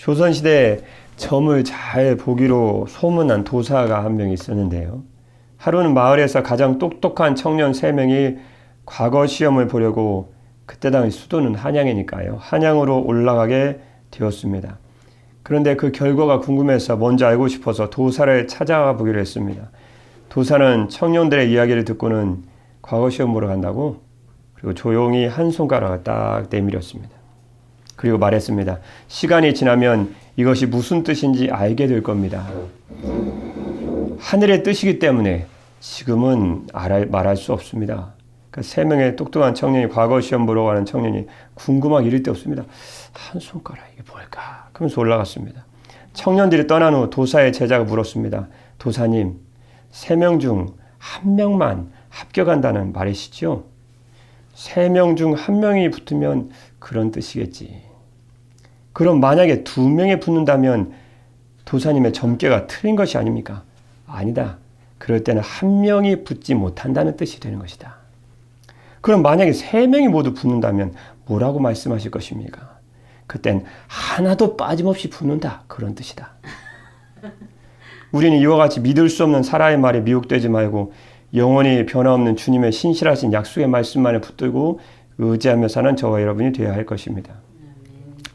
조선시대에 점을 잘 보기로 소문난 도사가 한 명 있었는데요. 하루는 마을에서 가장 똑똑한 청년 3명이 과거 시험을 보려고, 그때 당시 수도는 한양이니까요, 한양으로 올라가게 되었습니다. 그런데 그 결과가 궁금해서 먼저 알고 싶어서 도사를 찾아가 보기로 했습니다. 도사는 청년들의 이야기를 듣고는 과거 시험 보러 간다고, 그리고 조용히 한 손가락을 딱 내밀었습니다. 그리고 말했습니다. 시간이 지나면 이것이 무슨 뜻인지 알게 될 겁니다. 하늘의 뜻이기 때문에 지금은 말할 수 없습니다. 그러니까 3명의 똑똑한 청년이, 과거 시험 보러 가는 청년이 궁금하게 이럴 데 없습니다. 한 손가락 이게 뭘까? 그러면서 올라갔습니다. 청년들이 떠난 후 도사의 제자가 물었습니다. 도사님, 3명 중 1명만 합격한다는 말이시죠? 3명 중 1명이 붙으면 그런 뜻이겠지. 그럼 만약에 2명이 붙는다면 도사님의 점괘가 틀린 것이 아닙니까? 아니다. 그럴 때는 1명이 붙지 못한다는 뜻이 되는 것이다. 그럼 만약에 3명이 모두 붙는다면 뭐라고 말씀하실 것입니까? 그땐 하나도 빠짐없이 붙는다. 그런 뜻이다. 우리는 이와 같이 믿을 수 없는 사람의 말에 미혹되지 말고 영원히 변화없는 주님의 신실하신 약속의 말씀만에 붙들고 의지하며 사는 저와 여러분이 되어야 할 것입니다.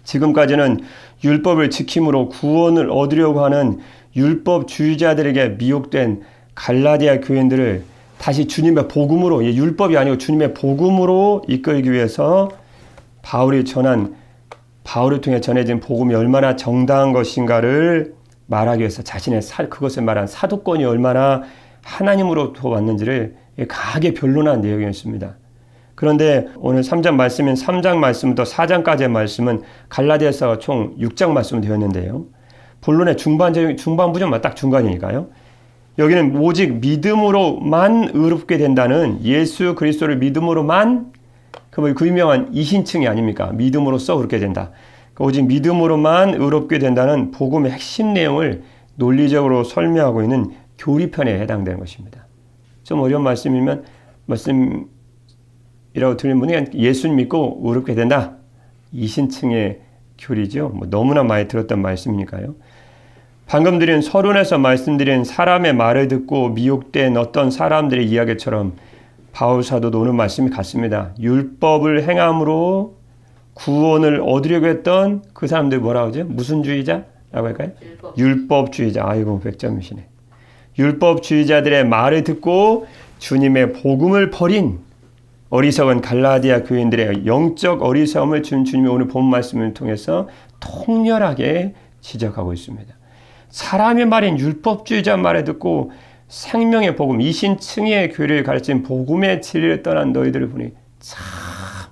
지금까지는 율법을 지킴으로 구원을 얻으려고 하는 율법주의자들에게 미혹된 갈라디아 교인들을 다시 주님의 복음으로, 율법이 아니고 주님의 복음으로 이끌기 위해서 바울을 통해 전해진 복음이 얼마나 정당한 것인가를 말하기 위해서 자신의 그것을 말한 사도권이 얼마나 하나님으로부터 왔는지를 강하게 변론한 내용이었습니다. 그런데 오늘 3장 말씀인 3장 말씀부터 4장까지의 말씀은 갈라디아서 총 6장 말씀이 되었는데요. 본론의 중반부죠. 딱 중간이니까요. 여기는 오직 믿음으로만 의롭게 된다는, 예수 그리스도를 믿음으로만, 그 유명한 이신층이 아닙니까? 믿음으로써 의롭게 된다. 오직 믿음으로만 의롭게 된다는 복음의 핵심 내용을 논리적으로 설명하고 있는 교리편에 해당되는 것입니다. 좀 어려운 말씀이라고 들리는 분이 예수님 믿고 의롭게 된다. 이신층의 교리죠. 너무나 많이 들었던 말씀이니까요. 방금 드린 서론에서 말씀드린 사람의 말을 듣고 미혹된 어떤 사람들의 이야기처럼 바울 사도도 오는 말씀이 같습니다. 율법을 행함으로 구원을 얻으려고 했던 그 사람들이 뭐라고 하죠? 무슨 주의자라고 할까요? 율법주의자. 아이고 100점이시네. 율법주의자들의 말을 듣고 주님의 복음을 버린 어리석은 갈라디아 교인들의 영적 어리석음을 주님이 오늘 본 말씀을 통해서 통렬하게 지적하고 있습니다. 사람의 말인 율법주의자 말을 듣고 생명의 복음, 이신층의 교리를 가르친 복음의 진리를 떠난 너희들을 보니 참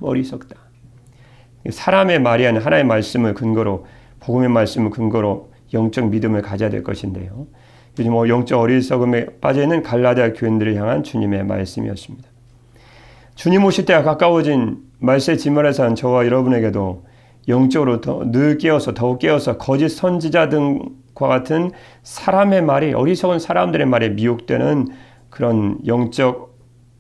어리석다. 사람의 말이 아닌 하나의 말씀을 근거로, 복음의 말씀을 근거로 영적 믿음을 가져야 될 것인데요. 요즘 영적 어리석음에 빠져있는 갈라디아 교인들을 향한 주님의 말씀이었습니다. 주님 오실 때가 가까워진 말세 지면에서 한 저와 여러분에게도 영적으로 더욱 깨어서 거짓 선지자 등과 같은 사람의 말이, 어리석은 사람들의 말에 미혹되는 그런 영적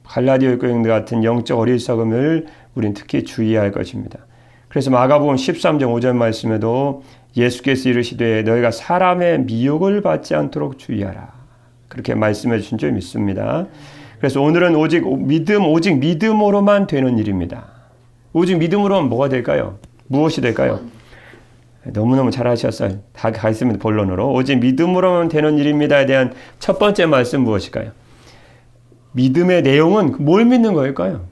갈라디아 교인들 같은 영적 어리석음을 우리는 특히 주의해야 할 것입니다. 그래서 마가복음 13장 5절 말씀에도 예수께서 이르시되 너희가 사람의 미혹을 받지 않도록 주의하라. 그렇게 말씀해 주신 줄 믿습니다. 그래서 오늘은 오직 믿음으로만 되는 일입니다. 오직 믿음으로만 뭐가 될까요? 무엇이 될까요? 너무너무 잘하셨어요. 다 가있습니다. 본론으로. 오직 믿음으로만 되는 일입니다에 대한 첫 번째 말씀 무엇일까요? 믿음의 내용은 뭘 믿는 거일까요?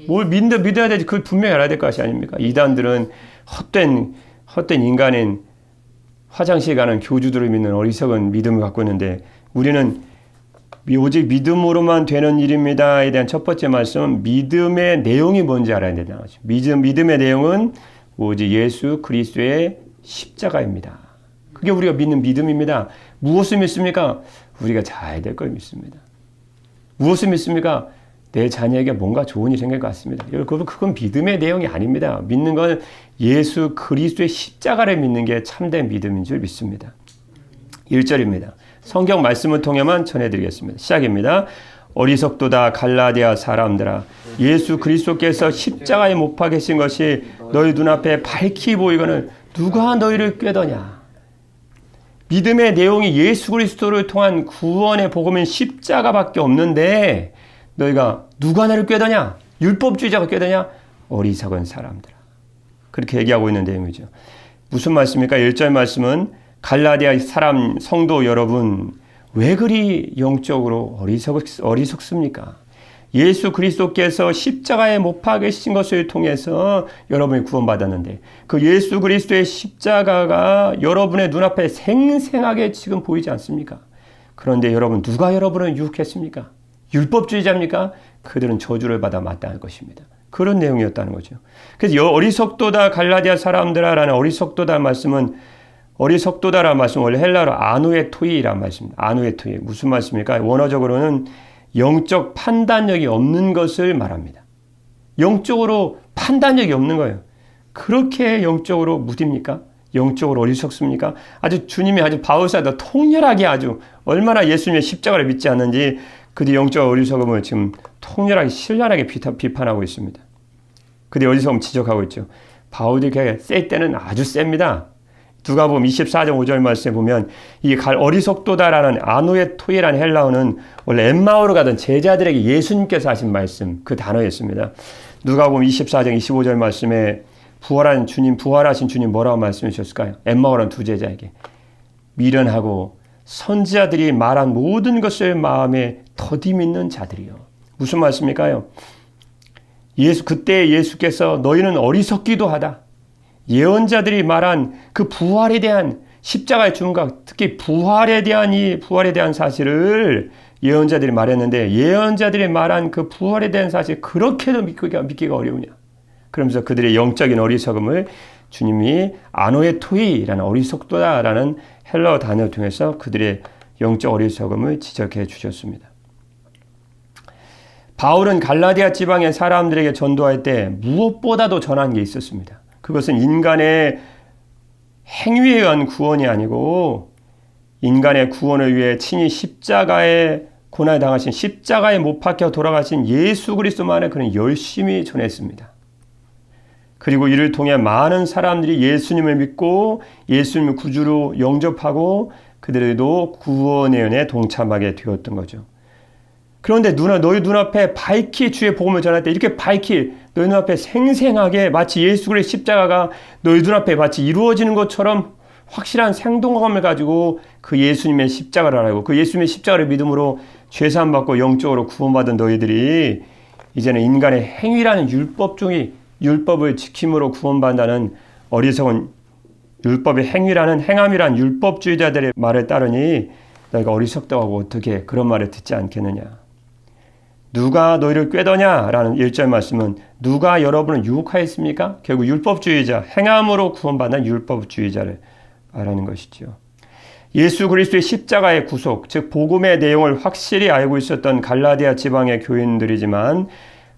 뭘 믿어야 되지? 그걸 분명히 알아야 될 것이 아닙니까? 이단들은 헛된 인간인 화장실 가는 교주들을 믿는 어리석은 믿음을 갖고 있는데, 우리는 오직 믿음으로만 되는 일입니다에 대한 첫 번째 말씀은 믿음의 내용이 뭔지 알아야 된다는 거죠. 믿음의 내용은 오직 예수 그리스도의 십자가입니다. 그게 우리가 믿는 믿음입니다. 무엇을 믿습니까? 우리가 잘 될 걸 믿습니다. 무엇을 믿습니까? 내 자녀에게 뭔가 좋은 일이 생길 것 같습니다. 여러분, 그건 믿음의 내용이 아닙니다. 믿는 건 예수 그리스도의 십자가를 믿는 게 참된 믿음인 줄 믿습니다. 1절입니다. 성경 말씀을 통해만 전해드리겠습니다. 시작입니다. 어리석도다 갈라디아 사람들아, 예수 그리스도께서 십자가에 못 박히신 것이 너희 눈앞에 밝히 보이거늘 누가 너희를 꾀더냐? 믿음의 내용이 예수 그리스도를 통한 구원의 복음인 십자가밖에 없는데 너희가 누가 나를 꾀더냐? 율법주의자가 꾀더냐? 어리석은 사람들아. 그렇게 얘기하고 있는 내용이죠. 무슨 말씀입니까? 1절 말씀은 갈라디아 사람 성도 여러분 왜 그리 영적으로 어리석습니까? 예수 그리스도께서 십자가에 못 박으신 것을 통해서 여러분이 구원받았는데 그 예수 그리스도의 십자가가 여러분의 눈앞에 생생하게 지금 보이지 않습니까? 그런데 여러분 누가 여러분을 유혹했습니까? 율법주의자입니까? 그들은 저주를 받아 마땅할 것입니다. 그런 내용이었다는 거죠. 그래서 어리석도다 갈라디아 사람들아라는 어리석도다 말씀은 어리석도다라는 말씀은 원래 헬라어로 아누에토이라는 말씀입니다. 아누에토이 무슨 말씀입니까? 원어적으로는 영적 판단력이 없는 것을 말합니다. 영적으로 판단력이 없는 거예요. 그렇게 영적으로 무딥니까? 영적으로 어리석습니까? 아주 주님이 아주 바울사도 통렬하게 아주 얼마나 예수님의 십자가를 믿지 않는지 그들이 영적 어리석음을 지금 통렬하게 신랄하게 비판하고 있습니다. 그들이 어리석음 지적하고 있죠. 바울이 셀 때는 아주 셉니다. 누가복음 24장 5절 말씀에 보면 이 어리석도다라는 아누에토이라는 헬라어는 원래 엠마오로 가던 제자들에게 예수님께서 하신 말씀 그 단어였습니다. 누가복음 24장 25절 말씀에 부활하신 주님 뭐라고 말씀해 주셨을까요? 엠마오라는 두 제자에게 미련하고 선지자들이 말한 모든 것을 마음에 더디 믿는 자들이요. 무슨 말씀일까요? 그때 예수께서 너희는 어리석기도 하다. 예언자들이 말한 그 부활에 대한 십자가의 죽음과 특히 부활에 대한 사실을 예언자들이 말했는데 예언자들이 말한 그 부활에 대한 사실 그렇게도 믿기가 어려우냐. 그러면서 그들의 영적인 어리석음을 주님이 아노에토이라는 어리석도다라는 헬라어 단어를 통해서 그들의 영적 어리석음을 지적해 주셨습니다. 바울은 갈라디아 지방의 사람들에게 전도할 때 무엇보다도 전한 게 있었습니다. 그것은 인간의 행위에 의한 구원이 아니고 인간의 구원을 위해 친히 십자가에 고난을 당하신 십자가에 못 박혀 돌아가신 예수 그리스도만을 그는 열심히 전했습니다. 그리고 이를 통해 많은 사람들이 예수님을 믿고 예수님을 구주로 영접하고 그들도 구원의 은혜에 동참하게 되었던 거죠. 그런데 너희 눈앞에 밝히 주의 복음을 전할 때 이렇게 밝히 너희 눈앞에 생생하게 마치 예수 그리스도의 십자가가 너희 눈앞에 마치 이루어지는 것처럼 확실한 생동감을 가지고 그 예수님의 십자가를 알고 그 예수님의 십자가를 믿음으로 죄사함 받고 영적으로 구원받은 너희들이 이제는 인간의 행위라는 율법을 지킴으로 구원받는다는 어리석은 율법의 행함이란 율법주의자들의 말을 따르니 너희가 어리석다고 어떻게 그런 말을 듣지 않겠느냐. 누가 너희를 꾀더냐라는 1절 말씀은 누가 여러분을 유혹하였습니까? 결국 율법주의자, 행함으로 구원받는 율법주의자를 말하는 것이죠. 예수 그리스도의 십자가의 구속, 즉 복음의 내용을 확실히 알고 있었던 갈라디아 지방의 교인들이지만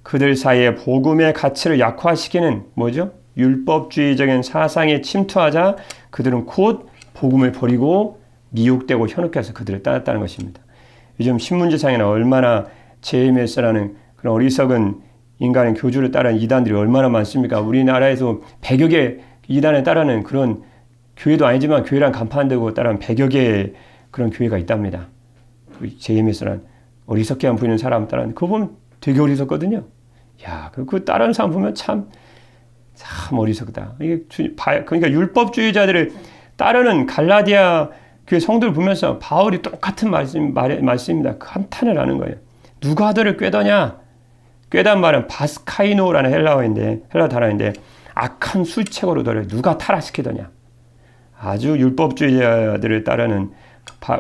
그들 사이에 복음의 가치를 약화시키는 뭐죠? 율법주의적인 사상에 침투하자 그들은 곧 복음을 버리고 미혹되고 현혹해서 그들을 따랐다는 것입니다. 요즘 신문지상에는 얼마나 JMS라는 그런 어리석은 인간의 교주를 따르는 이단들이 얼마나 많습니까? 우리나라에서 100여 개 이단에 따르는 그런 교회도 아니지만 교회랑 간판 들고 따르는 100여 개의 그런 교회가 있답니다. JMS라는 어리석게 안 보이는 사람 따르는 그거 보면 되게 어리석거든요. 야, 그 따르는 사람 보면 참 어리석다. 그러니까 율법주의자들을 따르는 갈라디아 교회 성도를 보면서 바울이 똑같은 말씀입니다. 감탄을 하는 거예요. 누가 너를 꾀더냐? 꾀단 말은 바스카이노라는 헬라 단어인데 악한 술책으로 너를 누가 타락시키더냐? 아주 율법주의자들을 따르는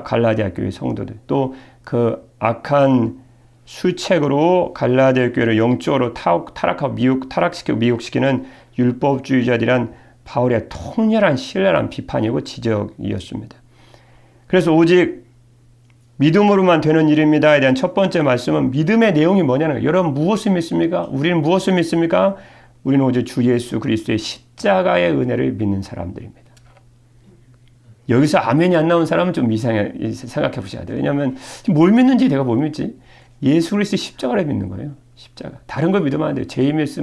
갈라디아 교회 성도들 또 그 악한 술책으로 갈라디아 교회를 영적으로 타락하고 타락시키고 미혹시키는 율법주의자들이란 바울의 통렬한 신랄한 비판이고 지적이었습니다. 그래서 오직 믿음으로만 되는 일입니다에 대한 첫 번째 말씀은 믿음의 내용이 뭐냐는 거예요. 여러분 무엇을 믿습니까? 우리는 무엇을 믿습니까? 우리는 오직 주 예수 그리스도의 십자가의 은혜를 믿는 사람들입니다. 여기서 아멘이 안 나온 사람은 좀 이상해 생각해 보셔야 돼요. 왜냐하면 뭘 믿는지 내가 뭘 믿지? 예수 그리스도의 십자가를 믿는 거예요. 십자가. 다른 걸 믿으면 안 돼요. JMS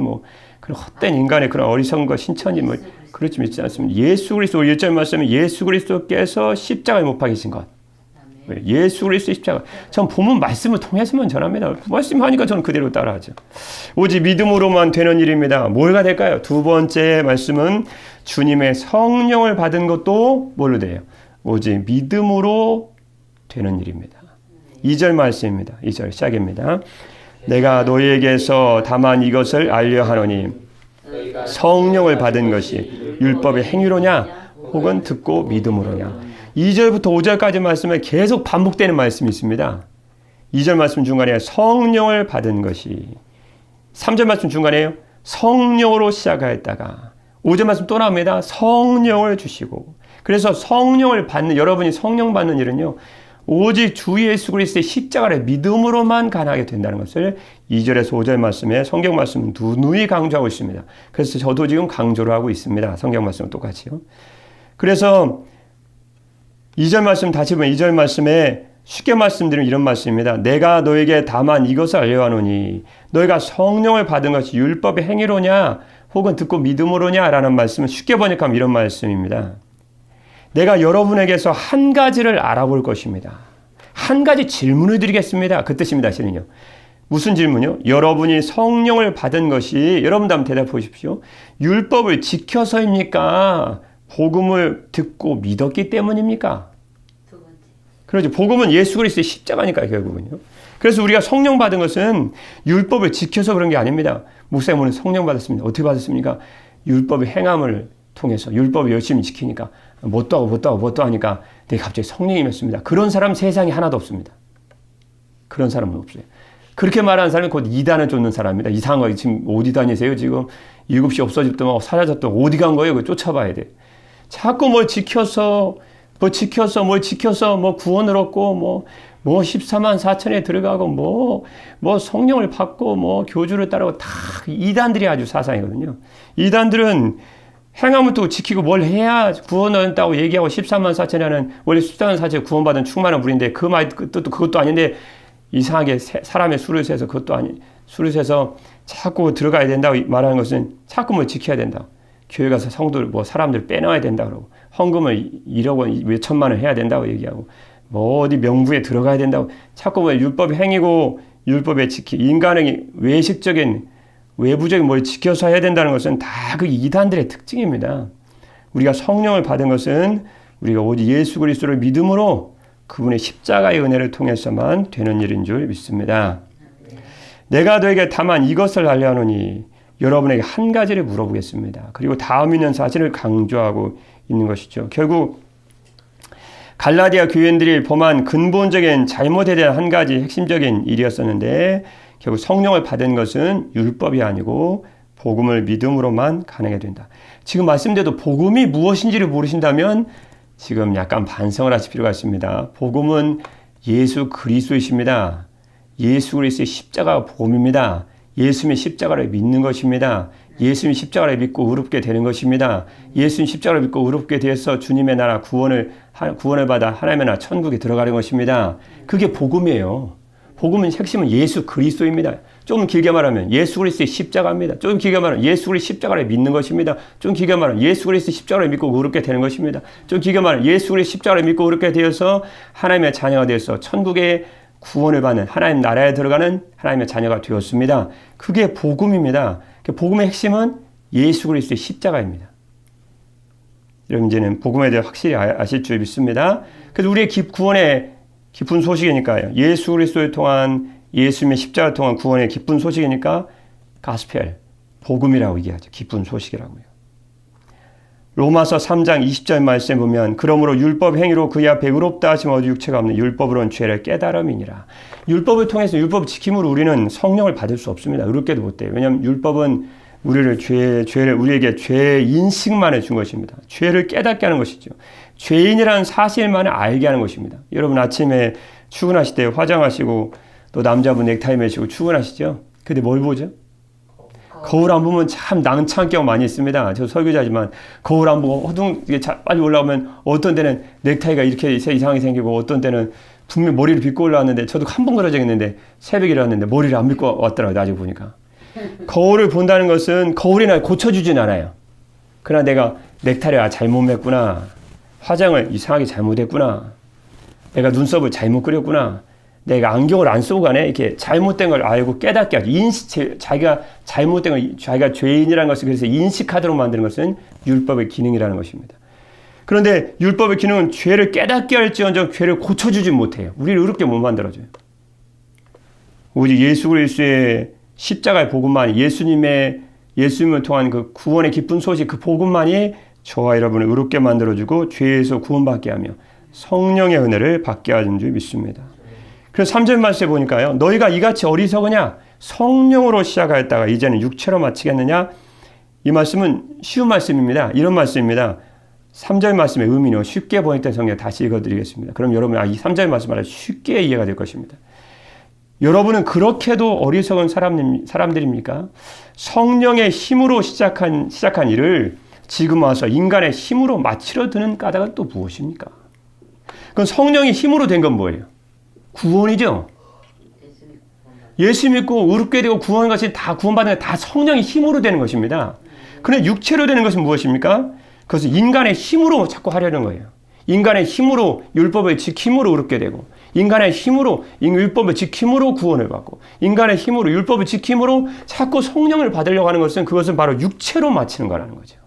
그런 헛된 인간의 그런 어리석은 것 신천지 그렇지 믿지 않습니다. 예수 그리스도 1절 말씀은 예수 그리스도께서 십자가에 못 박히신 것. 예수 그리스도의 십자가. 전 본문 말씀을 통해서만 전합니다. 말씀하니까 저는 그대로 따라하죠. 오직 믿음으로만 되는 일입니다. 뭐가 될까요? 두 번째 말씀은 주님의 성령을 받은 것도 뭘로 돼요? 오직 믿음으로 되는 일입니다. 2절 말씀입니다. 2절 시작입니다. 내가 너희에게서 다만 이것을 알려 하노니 성령을 받은 것이 율법의 행위로냐 혹은 듣고 믿음으로냐. 2절부터 5절까지 말씀에 계속 반복되는 말씀이 있습니다. 2절 말씀 중간에 성령을 받은 것이, 3절 말씀 중간에요. 성령으로 시작하였다가 5절 말씀 또 나옵니다. 성령을 주시고. 그래서 성령을 받는, 여러분이 성령 받는 일은요, 오직 주 예수 그리스도의 십자가를 믿음으로만 가능하게 된다는 것을 2절에서 5절 말씀에 성경 말씀은 누누이 강조하고 있습니다. 그래서 저도 지금 강조를 하고 있습니다. 성경 말씀은 똑같이요. 그래서 2절 말씀 다시 보면 2절 말씀에 쉽게 말씀드리면 이런 말씀입니다. 내가 너에게 다만 이것을 알려하노니 너희가 성령을 받은 것이 율법의 행위로냐 혹은 듣고 믿음으로냐 라는 말씀은 쉽게 번역하면 이런 말씀입니다. 내가 여러분에게서 한 가지를 알아볼 것입니다. 한 가지 질문을 드리겠습니다. 그 뜻입니다. 실은요. 무슨 질문이요? 여러분이 성령을 받은 것이, 여러분도 한번 대답해 보십시오. 율법을 지켜서입니까? 복음을 듣고 믿었기 때문입니까? 두 번째. 그렇죠. 복음은 예수 그리스도의 십자가니까요, 결국은요. 그래서 우리가 성령 받은 것은 율법을 지켜서 그런 게 아닙니다. 목사님 오늘 성령 받았습니다. 어떻게 받았습니까? 율법의 행함을 통해서, 율법을 열심히 지키니까 뭣도 하니까 내가 갑자기 성령이었습니다. 그런 사람 세상에 하나도 없습니다. 그런 사람은 없어요. 그렇게 말하는 사람이 곧 이단을 쫓는 사람입니다. 이상한 거 지금 어디 다니세요? 지금 7시 없어졌더만 사라졌더만 어디 간 거예요? 그거 쫓아봐야 돼. 자꾸 뭘 지켜서 구원을 얻고 뭐 14만 4천에 들어가고 뭐 성령을 받고 교주를 따르고 다 이단들이 아주 사상이거든요. 이단들은 행함을 또 지키고 뭘 해야 구원을 얻는다고 얘기하고 14만 4천이라는 원래 14만 4천에 구원받은 충만한 무리인데 그 말 뜻도 그것도 아닌데 이상하게 사람의 수를 세서 수를 세서 자꾸 들어가야 된다고 말하는 것은 자꾸 뭘 지켜야 된다. 교회 가서 성도를 사람들 빼놔야 된다 그러고 헌금을 1억 원 몇 천만 원 해야 된다고 얘기하고 어디 명부에 들어가야 된다고 자꾸 율법의 행위고 율법에 인간의 외부적인 뭘 지켜서 해야 된다는 것은 다 그 이단들의 특징입니다. 우리가 성령을 받은 것은 우리가 오직 예수 그리스도를 믿음으로 그분의 십자가의 은혜를 통해서만 되는 일인 줄 믿습니다. 내가 너에게 다만 이것을 알려하노니 여러분에게 한 가지를 물어보겠습니다. 그리고 다음 있는 사실을 강조하고 있는 것이죠. 결국 갈라디아 교인들이 범한 근본적인 잘못에 대한 한 가지 핵심적인 일이었었는데 결국 성령을 받은 것은 율법이 아니고 복음을 믿음으로만 가능하게 된다. 지금 말씀대로 복음이 무엇인지를 모르신다면 지금 약간 반성을 하실 필요가 있습니다. 복음은 예수 그리스도이십니다. 예수 그리스도의 십자가가 복음입니다. 예수님의 십자가를 믿는 것입니다. 예수님 십자가를 믿고 의롭게 되는 것입니다. 예수님 십자가를 믿고 의롭게 되어서 주님의 나라 구원을 받아 하나님의 나라 천국에 들어가는 것입니다. 그게 복음이에요. 복음은 핵심은 예수 그리스도입니다. 좀 길게 말하면 예수 그리스도의 십자가입니다. 좀 길게 말하면 예수 그리스도의 십자가를 믿는 것입니다. 좀 길게 말하면 예수 그리스도의 십자가를 믿고 의롭게 되는 것입니다. 좀 길게 말하면 예수 그리스도의 십자가를 믿고 의롭게 되어서 하나님의 자녀가 되어서 천국의 구원을 받는 하나님 나라에 들어가는 하나님의 자녀가 되었습니다. 그게 복음입니다. 복음의 핵심은 예수 그리스도의 십자가입니다. 여러분 이제는 복음에 대해 확실히 아실 줄 믿습니다. 그래서 우리의 구원의 기쁜 소식이니까요. 예수 그리스도를 통한 예수님의 십자가를 통한 구원의 기쁜 소식이니까 가스펠, 복음이라고 얘기하죠. 기쁜 소식이라고요. 로마서 3장 20절 말씀에 보면 그러므로 율법 행위로 그의 앞에 의롭다 하심 얻을 육체가 없는 율법으로는 죄를 깨달음이니라. 율법을 통해서 율법 지킴으로 우리는 성령을 받을 수 없습니다. 의롭게도 못돼요. 왜냐하면 율법은 우리에게 죄 인식만 해준 것입니다. 죄를 깨닫게 하는 것이죠. 죄인이라는 사실만을 알게 하는 것입니다. 여러분 아침에 출근하실 때 화장하시고 또 남자분 넥타이 매시고 출근하시죠. 근데 뭘 보죠? 거울 안 보면 참 낭창한 경우 많이 있습니다. 저 설교자지만 거울 안 보고 이게 빨리 올라오면 어떤 때는 넥타이가 이렇게 이상하게 생기고 어떤 때는 분명히 머리를 빗고 올라왔는데 저도 한 번 그런 적이 있는데 새벽에 일어났는데 머리를 안 빗고 왔더라고요. 나중에 보니까. 거울을 본다는 것은 거울이 날 고쳐주진 않아요. 그러나 내가 넥타이를 잘못 맸구나. 화장을 이상하게 잘못했구나. 내가 눈썹을 잘못 그렸구나. 내가 안경을 안 쓰고 가네. 이렇게 잘못된 걸 알고 깨닫게 하죠. 자기가 잘못된 걸, 자기가 죄인이라는 것을 그래서 인식하도록 만드는 것은 율법의 기능이라는 것입니다. 그런데 율법의 기능은 죄를 깨닫게 할지언정 죄를 고쳐주지 못해요. 우리를 의롭게 못 만들어줘요. 오직 예수 그리스도의 십자가의 복음만, 예수님을 통한 그 구원의 기쁜 소식, 그 복음만이 저와 여러분을 의롭게 만들어주고 죄에서 구원받게 하며 성령의 은혜를 받게 하는 줄 믿습니다. 그래서 3절 말씀에 보니까요. 너희가 이같이 어리석으냐? 성령으로 시작하였다가 이제는 육체로 마치겠느냐? 이 말씀은 쉬운 말씀입니다. 이런 말씀입니다. 3절 말씀의 의미는 쉽게 번역된 성경 다시 읽어드리겠습니다. 그럼 여러분 이 3절 말씀을 아주 쉽게 이해가 될 것입니다. 여러분은 그렇게도 어리석은 사람들입니까? 성령의 힘으로 시작한 일을 지금 와서 인간의 힘으로 마치려 드는 까닭은 또 무엇입니까? 그럼 성령의 힘으로 된 건 뭐예요? 구원이죠. 예수 믿고 의롭게 되고 구원한 것이 다 구원받는 다 성령의 힘으로 되는 것입니다. 그런데 육체로 되는 것은 무엇입니까? 그것은 인간의 힘으로 자꾸 하려는 거예요. 인간의 힘으로 율법을 지킴으로 의롭게 되고 인간의 힘으로 율법을 지킴으로 구원을 받고 인간의 힘으로 율법을 지킴으로 자꾸 성령을 받으려고 하는 것은 그것은 바로 육체로 마치는 거라는 거죠.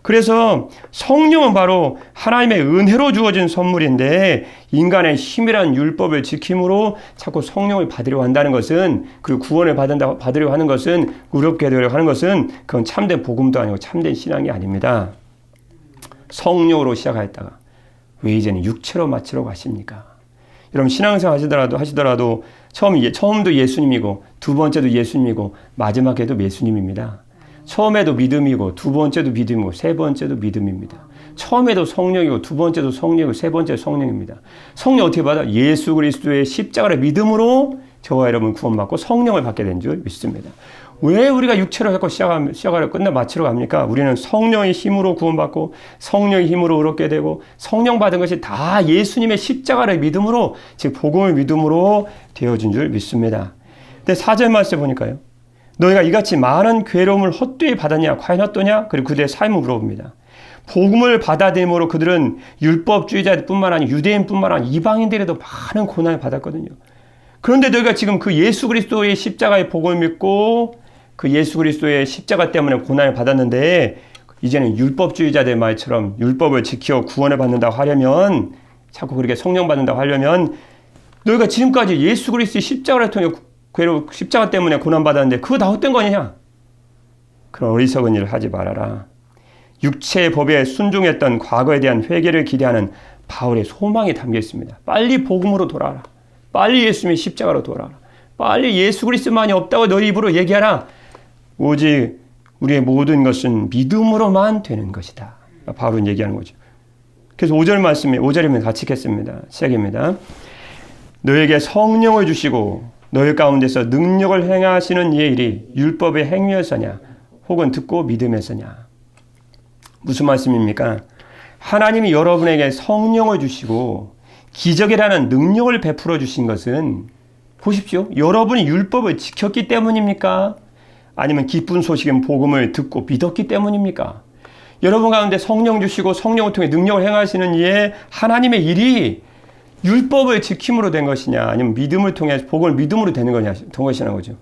그래서 성령은 바로 하나님의 은혜로 주어진 선물인데 인간의 힘이란 율법을 지킴으로 자꾸 성령을 받으려고 한다는 것은 그리고 구원을 받으려고 하는 것은 의롭게 되려고 하는 것은 그건 참된 복음도 아니고 참된 신앙이 아닙니다. 성령으로 시작하였다가 왜 이제는 육체로 마치려고 하십니까? 여러분 신앙생활 하시더라도 처음도 예수님이고 두 번째도 예수님이고 마지막에도 예수님입니다. 처음에도 믿음이고 두 번째도 믿음이고 세 번째도 믿음입니다. 처음에도 성령이고 두 번째도 성령이고 세 번째도 성령입니다. 성령 어떻게 받아? 예수 그리스도의 십자가를 믿음으로 저와 여러분 구원받고 성령을 받게 된 줄 믿습니다. 왜 우리가 육체로 했고 시작을 마치러 갑니까? 우리는 성령의 힘으로 구원받고 성령의 힘으로 의롭게 되고 성령 받은 것이 다 예수님의 십자가를 믿음으로 즉 복음을 믿음으로 되어진 줄 믿습니다. 근데 4절 말씀에 보니까요. 너희가 이같이 많은 괴로움을 헛되이 받았냐? 과연 어떠냐? 그리고 그들의 삶을 물어봅니다. 복음을 받아들임으로 그들은 율법주의자뿐만 아니라 유대인뿐만 아니라 이방인들에도 많은 고난을 받았거든요. 그런데 너희가 지금 그 예수 그리스도의 십자가의 복음을 믿고 그 예수 그리스도의 십자가 때문에 고난을 받았는데 이제는 율법주의자들 말처럼 율법을 지켜 구원을 받는다고 하려면 자꾸 그렇게 성령 받는다고 하려면 너희가 지금까지 예수 그리스도의 십자가를 통해 십자가 때문에 고난받았는데 그거 다 헛된 거냐? 그런 어리석은 일을 하지 말아라. 육체의 법에 순종했던 과거에 대한 회개를 기대하는 바울의 소망이 담겨 있습니다. 빨리 복음으로 돌아라. 빨리 예수님의 십자가로 돌아라. 빨리 예수 그리스도만이 없다고 너희 입으로 얘기하라. 오직 우리의 모든 것은 믿음으로만 되는 것이다. 바울은 얘기하는 거죠. 그래서 5절 말씀에 5절이면 같이 읽겠습니다. 시작입니다. 너에게 성령을 주시고 너희 가운데서 능력을 행하시는 이의 일이 율법의 행위에서냐 혹은 듣고 믿음에서냐. 무슨 말씀입니까? 하나님이 여러분에게 성령을 주시고 기적이라는 능력을 베풀어 주신 것은 보십시오. 여러분이 율법을 지켰기 때문입니까? 아니면 기쁜 소식인 복음을 듣고 믿었기 때문입니까? 여러분 가운데 성령 주시고 성령을 통해 능력을 행하시는 이의 하나님의 일이 율법을 지킴으로 된 것이냐 아니면 믿음을 통해 복음을 믿음으로 되는 것이냐는 거죠.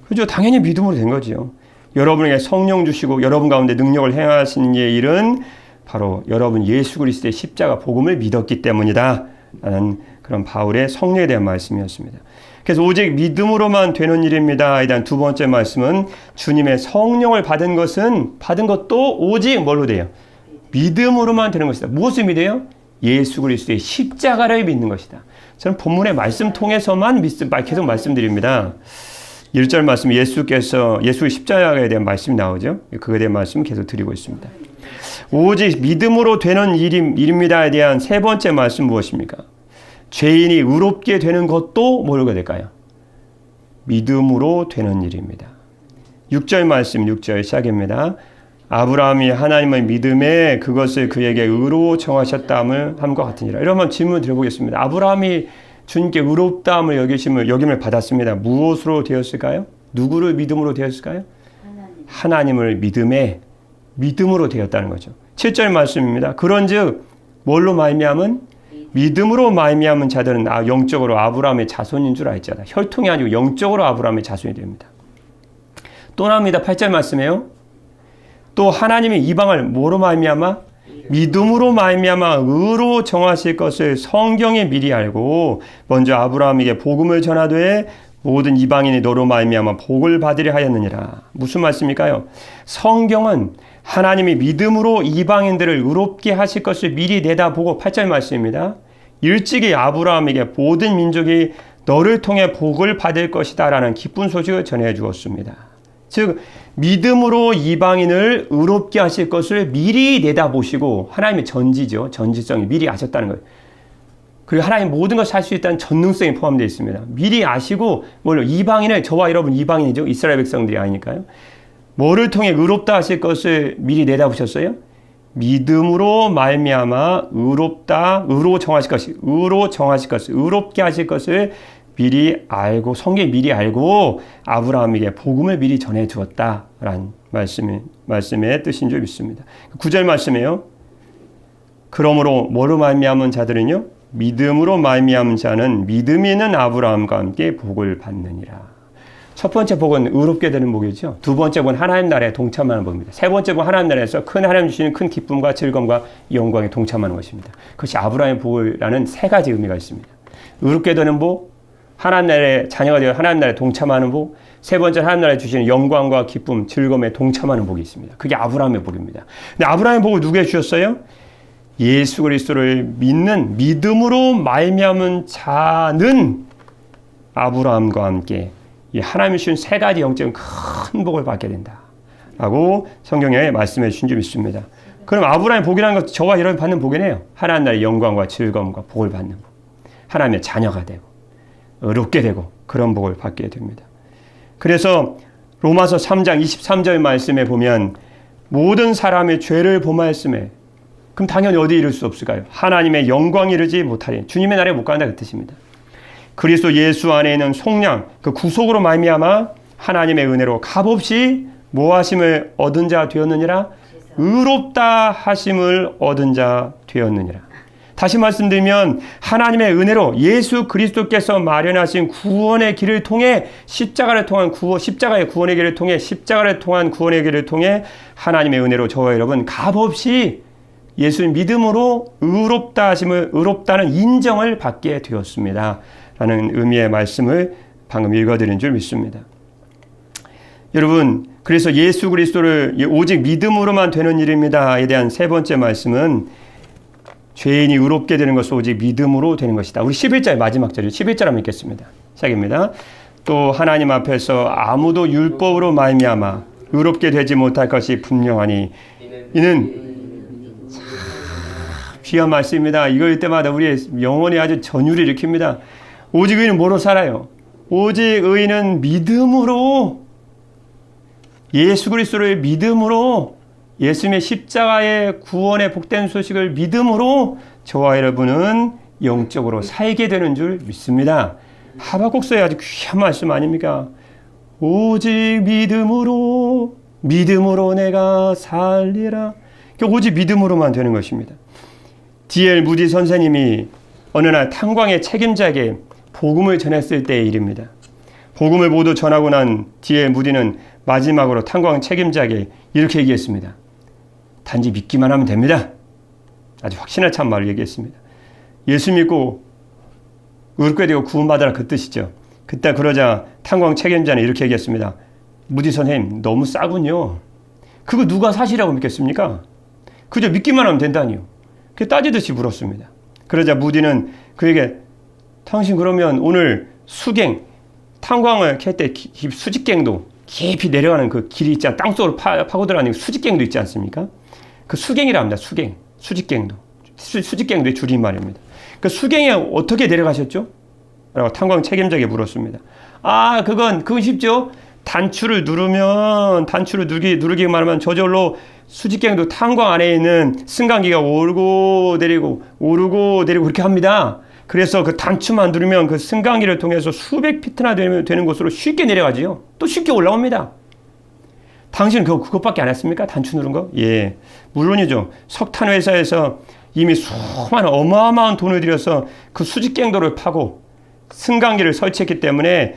그죠? 당연히 믿음으로 된 거죠. 여러분에게 성령 주시고 여러분 가운데 능력을 행하시는 이의 일은 바로 여러분 예수 그리스도의 십자가 복음을 믿었기 때문이다 라는 그런 바울의 성령에 대한 말씀이었습니다. 그래서 오직 믿음으로만 되는 일입니다. 에 대한 두 번째 말씀은 주님의 성령을 받은 것도 오직 뭘로 돼요? 믿음으로만 되는 것이다. 무엇을 믿어요? 예수 그리스도의 십자가를 믿는 것이다. 저는 본문의 말씀 통해서만 계속 말씀드립니다. 1절 말씀 예수의 십자가에 대한 말씀이 나오죠. 그거에 대한 말씀 계속 드리고 있습니다. 오직 믿음으로 되는 일입니다에 대한 세 번째 말씀 무엇입니까? 죄인이 의롭게 되는 것도 뭐가 될까요? 믿음으로 되는 일입니다. 6절 말씀 6절 시작입니다. 아브라함이 하나님의 믿음에 그것을 그에게 의로 정하셨다함을 함과 같으니라. 이러면 질문 드려보겠습니다. 아브라함이 주님께 의롭다함을 여김을 받았습니다. 무엇으로 되었을까요? 누구를 믿음으로 되었을까요? 하나님을 믿음에 믿음으로 되었다는 거죠. 7절 말씀입니다. 그런즉 뭘로 말미암은 믿음으로 말미암은 자들은 영적으로 아브라함의 자손인 줄 알지어다. 혈통이 아니고 영적으로 아브라함의 자손이 됩니다. 또 나옵니다. 8절 말씀이에요. 또 하나님이 이방을 뭐로 말미암아? 믿음으로 말미암아 의로 정하실 것을 성경에 미리 알고 먼저 아브라함에게 복음을 전하되 모든 이방인이 너로 말미암아 복을 받으려 하였느니라. 무슨 말씀일까요? 성경은 하나님이 믿음으로 이방인들을 의롭게 하실 것을 미리 내다보고 8절 말씀입니다. 일찍이 아브라함에게 모든 민족이 너를 통해 복을 받을 것이다 라는 기쁜 소식을 전해 주었습니다. 즉 믿음으로 이방인을 의롭게 하실 것을 미리 내다보시고 하나님의 전지죠. 전지성이 미리 아셨다는 거예요. 그리고 하나님 모든 것을 할 수 있다는 전능성이 포함되어 있습니다. 미리 아시고 이방인을 저와 여러분 이방인이죠. 이스라엘 백성들이 아니니까요. 뭐를 통해 의롭다 하실 것을 미리 내다보셨어요? 믿음으로 말미암아 의로 정하실 것을 의롭게 하실 것을 미리 알고 성경에 미리 알고 아브라함에게 복음을 미리 전해 주었다라는 말씀의 뜻인 줄 믿습니다. 9절 말씀이에요. 그러므로 뭐로 말미암은 자들은요? 믿음으로 말미암은 자는 믿음이 있는 아브라함과 함께 복을 받느니라. 첫 번째 복은 의롭게 되는 복이죠. 두 번째 복은 하나님 나라에 동참하는 복입니다. 세 번째 복은 하나님 나라에서 큰 하나님 주시는 큰 기쁨과 즐거움과 영광에 동참하는 것입니다. 그것이 아브라함의 복이라는 세 가지 의미가 있습니다. 의롭게 되는 복, 하나님 나라의 자녀가 되어 하나님 나라에 동참하는 복, 세 번째 하나님 나라에 주시는 영광과 기쁨, 즐거움에 동참하는 복이 있습니다. 그게 아브라함의 복입니다. 근데 아브라함의 복을 누구에게 주셨어요? 예수 그리스도를 믿는 믿음으로 말미암은 자는 아브라함과 함께 이 하나님이 주신 세 가지 영적인 큰 복을 받게 된다라고 성경에 말씀해 주신 줄 믿습니다. 그럼 아브라함의 복이라는 것은 저와 여러분이 받는 복이네요. 하나님 나라의 영광과 즐거움과 복을 받는 복. 하나님의 자녀가 되고 의롭게 되고 그런 복을 받게 됩니다. 그래서 로마서 3장 23절 말씀에 보면 모든 사람의 죄를 범하였음에 그럼 당연히 어디에 이를 수 없을까요? 하나님의 영광에 이르지 못하리. 주님의 나라에 못 간다 그 뜻입니다. 그리스도 예수 안에 있는 속량, 그 구속으로 말미암아 하나님의 은혜로 값없이 모하심을 얻은 자 되었느니라. 의롭다 하심을 얻은 자 되었느니라. 다시 말씀드리면 하나님의 은혜로 예수 그리스도께서 마련하신 구원의 길을 통해 십자가의 구원의 길을 통해 하나님의 은혜로 저와 여러분 값없이 예수님 믿음으로 의롭다는 인정을 받게 되었습니다. 라는 의미의 말씀을 방금 읽어드린 줄 믿습니다. 여러분, 그래서 예수 그리스도를 오직 믿음으로만 되는 일입니다에 대한 세 번째 말씀은 죄인이 의롭게 되는 것은 오직 믿음으로 되는 것이다. 우리 11절 마지막 절이요. 11절 한번 읽겠습니다. 시작입니다. 또 하나님 앞에서 아무도 율법으로 말미암아 의롭게 되지 못할 것이 분명하니 이는 귀한 말씀입니다. 이걸 때마다 우리의 영혼이 아주 전율을 일으킵니다. 오직 의인은 뭐로 살아요? 오직 의인은 믿음으로 예수 그리스도를 믿음으로 예수님의 십자가의 구원의 복된 소식을 믿음으로 저와 여러분은 영적으로 살게 되는 줄 믿습니다. 하박국서의 아주 귀한 말씀 아닙니까? 오직 믿음으로 내가 살리라. 오직 믿음으로만 되는 것입니다. D.L. 무디 선생님이 어느 날 탄광의 책임자에게 복음을 전했을 때의 일입니다. 복음을 모두 전하고 난 D.L. 무디는 마지막으로 탄광 책임자에게 이렇게 얘기했습니다. 단지 믿기만 하면 됩니다. 아주 확신에 찬 말을 얘기했습니다. 예수 믿고 의롭게 되고 구원받으라 그 뜻이죠. 그때 그러자 탄광 책임자는 이렇게 얘기했습니다. 무디 선생님 너무 싸군요. 그거 누가 사실이라고 믿겠습니까? 그저 믿기만 하면 된다니요. 그 따지듯이 물었습니다. 그러자 무디는 그에게 당신 그러면 오늘 탄광을 캘 때 수직갱도 깊이 내려가는 그 길이 있지 않습니까? 땅속으로 파고 들어가는 수직갱도 있지 않습니까? 그 수갱이라 합니다. 수직갱도. 수직갱도의 줄임말입니다. 그 수갱에 어떻게 내려가셨죠? 라고 탄광 책임자에게 물었습니다. 그건 쉽죠? 단추를 누르기 말하면 저절로 수직갱도 탄광 안에 있는 승강기가 오르고 내리고 그렇게 합니다. 그래서 그 단추만 누르면 그 승강기를 통해서 수백 피트나 되는 곳으로 쉽게 내려가지요. 또 쉽게 올라옵니다. 당신은 그것밖에 안 했습니까? 단추 누른 거? 예, 물론이죠. 석탄 회사에서 이미 수많은 어마어마한 돈을 들여서 그 수직갱도를 파고 승강기를 설치했기 때문에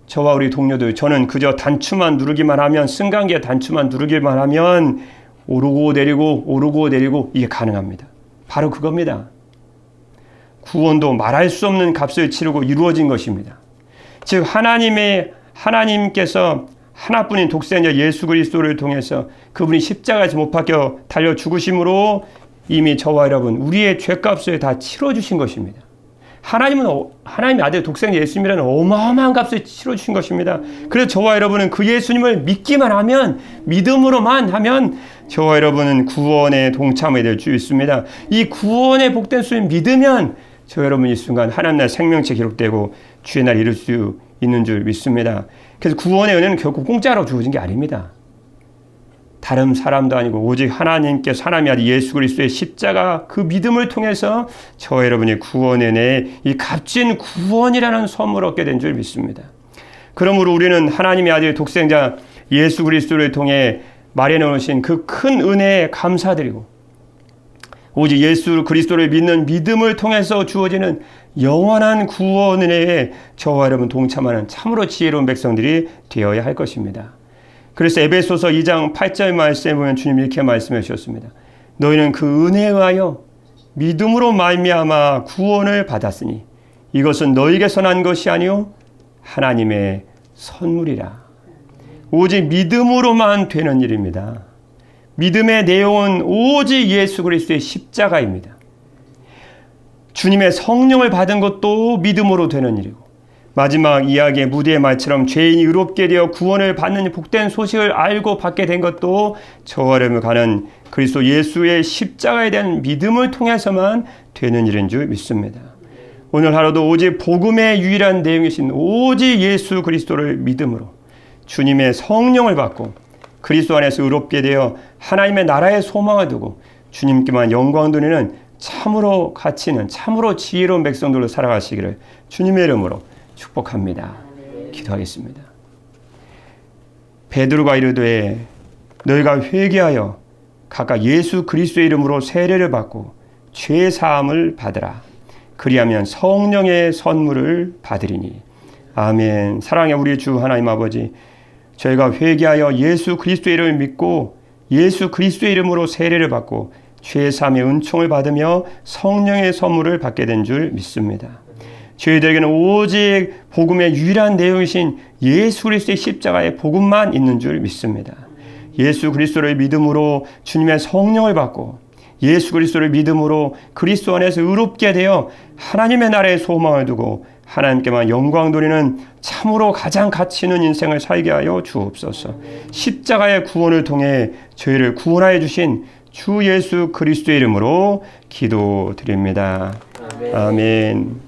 저와 우리 동료들, 저는 그저 단추만 누르기만 하면, 승강기의 단추만 누르기만 하면 오르고 내리고 이게 가능합니다. 바로 그겁니다. 구원도 말할 수 없는 값을 치르고 이루어진 것입니다. 즉 하나님께서 하나뿐인 독생자 예수 그리스도를 통해서 그분이 십자가에서 못 박혀 달려 죽으심으로 이미 저와 여러분 우리의 죄값을 다 치러주신 것입니다. 하나님의 아들 독생자 예수님이라는 어마어마한 값을 치러주신 것입니다. 그래서 저와 여러분은 그 예수님을 믿기만 하면, 믿음으로만 하면 저와 여러분은 구원에 동참하게 될 줄 있습니다. 이 구원의 복된 수를 믿으면 저와 여러분 이 순간 하나님 나라 생명체 기록되고 주의 날 이룰 수 있는 줄 믿습니다. 그래서 구원의 은혜는 결코 공짜로 주어진 게 아닙니다. 다른 사람도 아니고 오직 하나님께서 하나님의 아들 예수 그리스도의 십자가 그 믿음을 통해서 저와 여러분이 구원의 은혜, 이 값진 구원이라는 선물을 얻게 된 줄 믿습니다. 그러므로 우리는 하나님의 아들 독생자 예수 그리스도를 통해 마련해 놓으신 그 큰 은혜에 감사드리고 오직 예수 그리스도를 믿는 믿음을 통해서 주어지는 영원한 구원 은혜에 저와 여러분 동참하는 참으로 지혜로운 백성들이 되어야 할 것입니다. 그래서 에베소서 2장 8절 말씀에 보면 주님 이렇게 말씀해 주셨습니다. 너희는 그 은혜에 의하여 믿음으로 말미암아 구원을 받았으니 이것은 너희에게서 난 것이 아니요 하나님의 선물이라. 오직 믿음으로만 되는 일입니다. 믿음의 내용은 오직 예수 그리스도의 십자가입니다. 주님의 성령을 받은 것도 믿음으로 되는 일이고 마지막 이야기의 무대의 말처럼 죄인이 의롭게 되어 구원을 받는 복된 소식을 알고 받게 된 것도 저와 여러분이 가는 그리스도 예수의 십자가에 대한 믿음을 통해서만 되는 일인 줄 믿습니다. 오늘 하루도 오직 복음의 유일한 내용이신 오직 예수 그리스도를 믿음으로 주님의 성령을 받고 그리스도 안에서 의롭게 되어 하나님의 나라의 소망을 두고 주님께만 영광 돌리는 참으로 가치 있는 참으로 지혜로운 백성들로 살아가시기를 주님의 이름으로 축복합니다. 기도하겠습니다. 베드로가 이르되 너희가 회개하여 각각 예수 그리스도의 이름으로 세례를 받고 죄 사함을 받으라. 그리하면 성령의 선물을 받으리니. 아멘. 사랑의 우리 주 하나님 아버지, 저희가 회개하여 예수 그리스도의 이름을 믿고 예수 그리스도의 이름으로 세례를 받고 죄 사함의 은총을 받으며 성령의 선물을 받게 된 줄 믿습니다. 저희들에게는 오직 복음의 유일한 내용이신 예수 그리스도의 십자가의 복음만 있는 줄 믿습니다. 예수 그리스도를 믿음으로 주님의 성령을 받고 예수 그리스도를 믿음으로 그리스도 안에서 의롭게 되어 하나님의 나라의 소망을 두고 하나님께만 영광 돌리는 참으로 가장 가치 있는 인생을 살게 하여 주옵소서. 십자가의 구원을 통해 저희를 구원하여 주신 주 예수 그리스도의 이름으로 기도드립니다. 아멘.